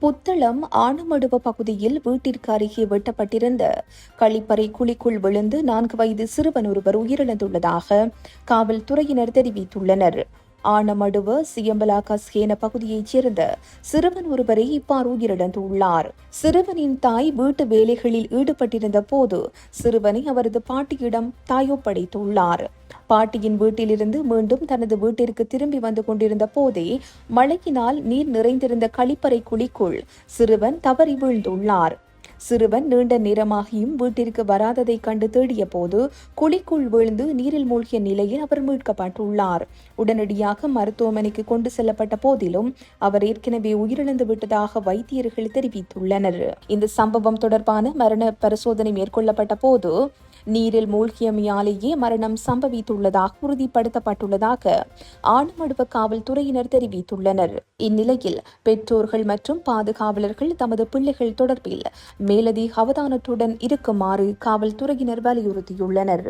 புத்தளம் ஆனமடுவ பகுதியில் வீட்டிற்கு அருகே வெட்டப்பட்டிருந்த கழிப்பறை குழிக்குள் விழுந்து 4 வயது சிறுவன் ஒருவர் உயிரிழந்துள்ளதாக காவல்துறையினர் தெரிவித்துள்ளனர். ஆனமடுவ சியம்பலா கஸ்கேன பகுதியைச் சேர்ந்த சிறுவன் ஒருவரை இவ்வாறு உயிரிழந்துள்ளார். சிறுவனின் தாய் வீட்டு வேலைகளில் ஈடுபட்டிருந்த போது சிறுவனை அவரது பாட்டியிடம் தாயொப்படைத்துள்ளார். பாட்டியின் வீட்டிலிருந்து மீண்டும் தனது வீட்டிற்கு திரும்பி வந்து கொண்டிருந்த போதே மழையினால் நீர் நிறைந்திருந்த கழிப்பறை குழிக்குள் சிறுவன் தவறி வீழ்ந்துள்ளார். சிறுவன் நீண்ட நேரமாகியும் வீட்டிற்கு வராததை கண்டு தேடிய போது குழிக்குள் வீழ்ந்து நீரில் மூழ்கிய நிலையில் அவர் மீட்கப்பட்டுள்ளார். உடனடியாக மருத்துவமனைக்கு கொண்டு செல்லப்பட்ட போதிலும் அவர் ஏற்கனவே உயிரிழந்து விட்டதாக வைத்தியர்கள் தெரிவித்துள்ளனர். இந்த சம்பவம் தொடர்பான மரண பரிசோதனை மேற்கொள்ளப்பட்ட போது நீரில் மூழ்கியமையாலேயே மரணம் சம்பவித்துள்ளதாக உறுதிப்படுத்தப்பட்டுள்ளதாக ஆனமடுவ காவல்துறையினர் தெரிவித்துள்ளனர். இந்நிலையில் பெற்றோர்கள் மற்றும் பாதுகாவலர்கள் தமது பிள்ளைகள் தொடர்பில் மேலதிக அவதானத்துடன் இருக்குமாறு காவல்துறையினர் வலியுறுத்தியுள்ளனர்.